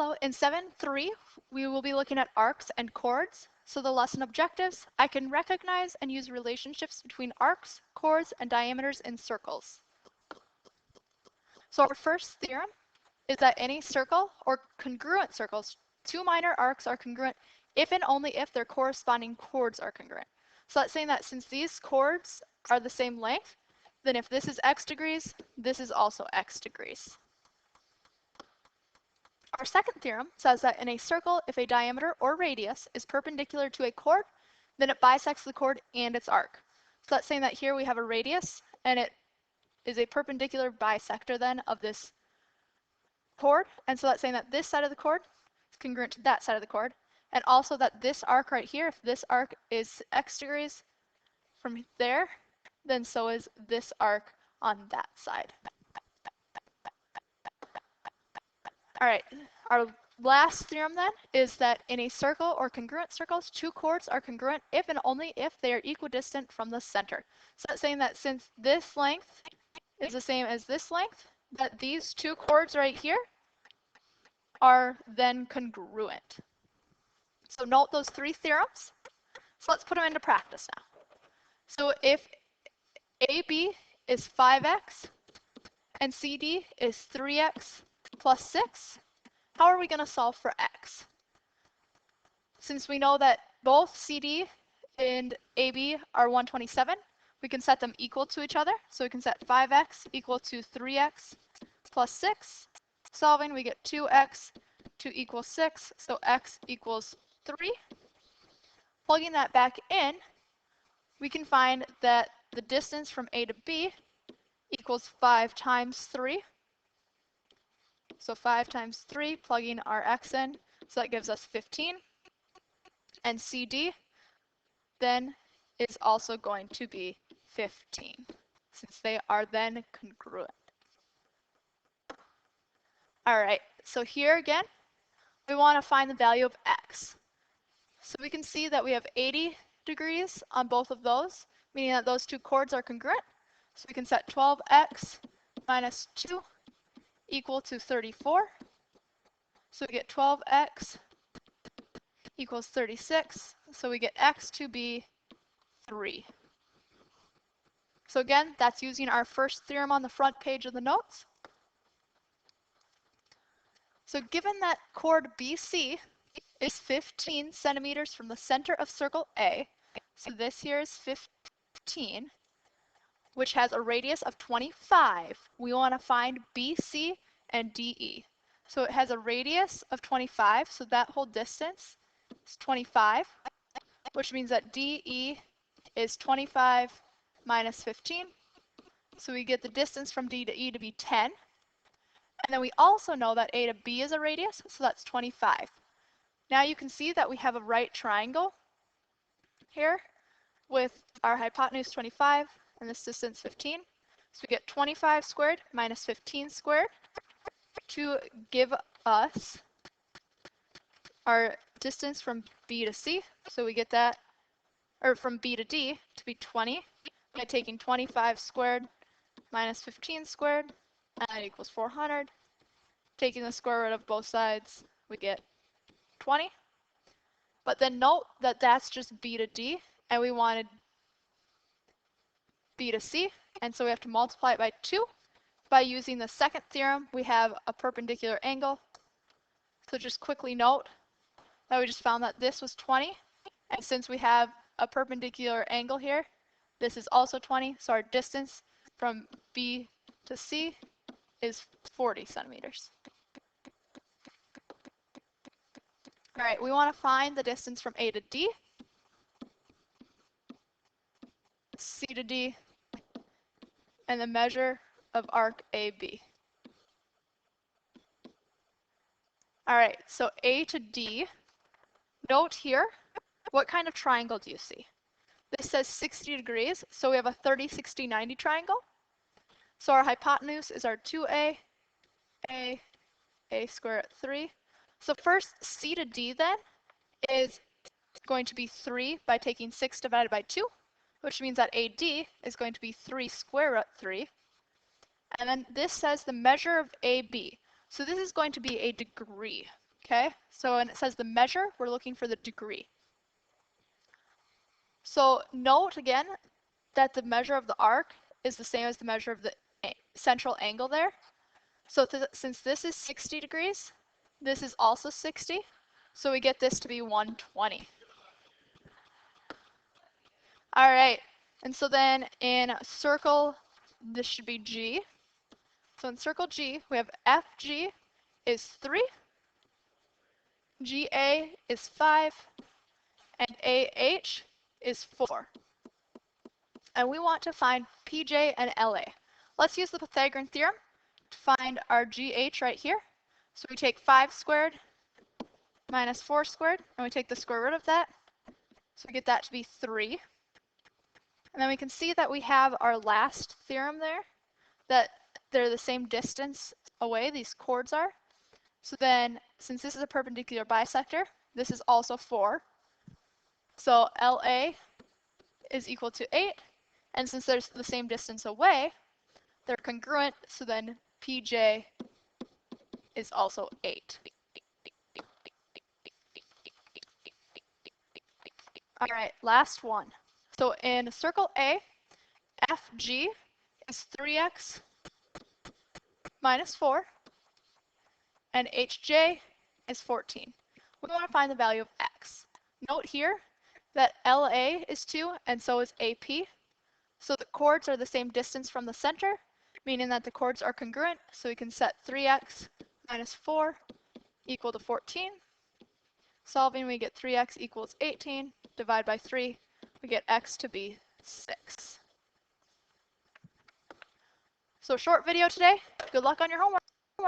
Hello, in 7.3, we will be looking at arcs and chords. So the lesson objectives, I can recognize and use relationships between arcs, chords, and diameters in circles. So our first theorem is that any circle or congruent circles, two minor arcs are congruent if and only if their corresponding chords are congruent. So that's saying that since these chords are the same length, then if this is x degrees, this is also x degrees. Our second theorem says that in a circle, if a diameter or radius is perpendicular to a chord, then it bisects the chord and its arc. So that's saying that here we have a radius, and it is a perpendicular bisector then of this chord. And so that's saying that this side of the chord is congruent to that side of the chord. And also that this arc right here, if this arc is x degrees from there, then so is this arc on that side. All right, our last theorem then is that in a circle or congruent circles, two chords are congruent if and only if they are equidistant from the center. So that's saying that since this length is the same as this length, that these two chords right here are then congruent. So note those three theorems. So let's put them into practice now. So if AB is 5x and CD is 3x plus 6, how are we going to solve for x? Since we know that both CD and AB are 127, we can set them equal to each other. So we can set 5x equal to 3x plus 6. Solving, we get 2x to equal 6, so x equals 3. Plugging that back in, we can find that the distance from A to B equals 5 times 3. So 5 times 3, plugging our x in, so that gives us 15. And CD then is also going to be 15, since they are then congruent. All right, so here again, we want to find the value of x. So we can see that we have 80 degrees on both of those, meaning that those two chords are congruent. So we can set 12x minus 2 equal to 34. So we get 12x equals 36. So we get x to be 3. So again, that's using our first theorem on the front page of the notes. So given that chord BC is 15 centimeters from the center of circle A, so this here is 15, which has a radius of 25, we want to find BC and DE. So it has a radius of 25, so that whole distance is 25, which means that DE is 25 minus 15. So we get the distance from D to E to be 10. And then we also know that A to B is a radius, so that's 25. Now you can see that we have a right triangle here with our hypotenuse 25 and this distance 15. So we get 25 squared minus 15 squared to give us our distance from B to C. So we get that, or from B to D to be 20 by taking 25 squared minus 15 squared, and that equals 400. Taking the square root of both sides, we get 20. But then note that that's just B to D, and we wanted B to C, and so we have to multiply it by 2. By using the second theorem, we have a perpendicular angle. So just quickly note that we just found that this was 20, and since we have a perpendicular angle here, this is also 20, so our distance from B to C is 40 centimeters. All right, we want to find the distance from A to D, C to D, and the measure of arc AB. All right, so A to D, note here, what kind of triangle do you see? This says 60 degrees, so we have a 30, 60, 90 triangle. So our hypotenuse is our 2A, A squared at 3. So first, C to D then is going to be 3 by taking 6 divided by 2, which means that AD is going to be 3 square root 3. And then this says the measure of AB. So this is going to be a degree. Okay, so when it says the measure, we're looking for the degree. So note again that the measure of the arc is the same as the measure of the central angle there. So since this is 60 degrees, this is also 60. So we get this to be 120. All right, and so then in circle, this should be G. So in circle G, we have FG is 3, GA is 5, and AH is 4. And we want to find PJ and LA. Let's use the Pythagorean theorem to find our GH right here. So we take 5 squared minus 4 squared, and we take the square root of that. So we get that to be 3. And then we can see that we have our last theorem there, that they're the same distance away, these chords are. So then, since this is a perpendicular bisector, this is also 4. So LA is equal to 8. And since they're the same distance away, they're congruent, so then PJ is also 8. All right, last one. So in circle A, FG is 3x minus 4, and HJ is 14. We want to find the value of x. Note here that LA is 2, and so is AP. So the chords are the same distance from the center, meaning that the chords are congruent, so we can set 3x minus 4 equal to 14. Solving, we get 3x equals 18. Divide by 3, we get x to be 6. So short video today. Good luck on your homework.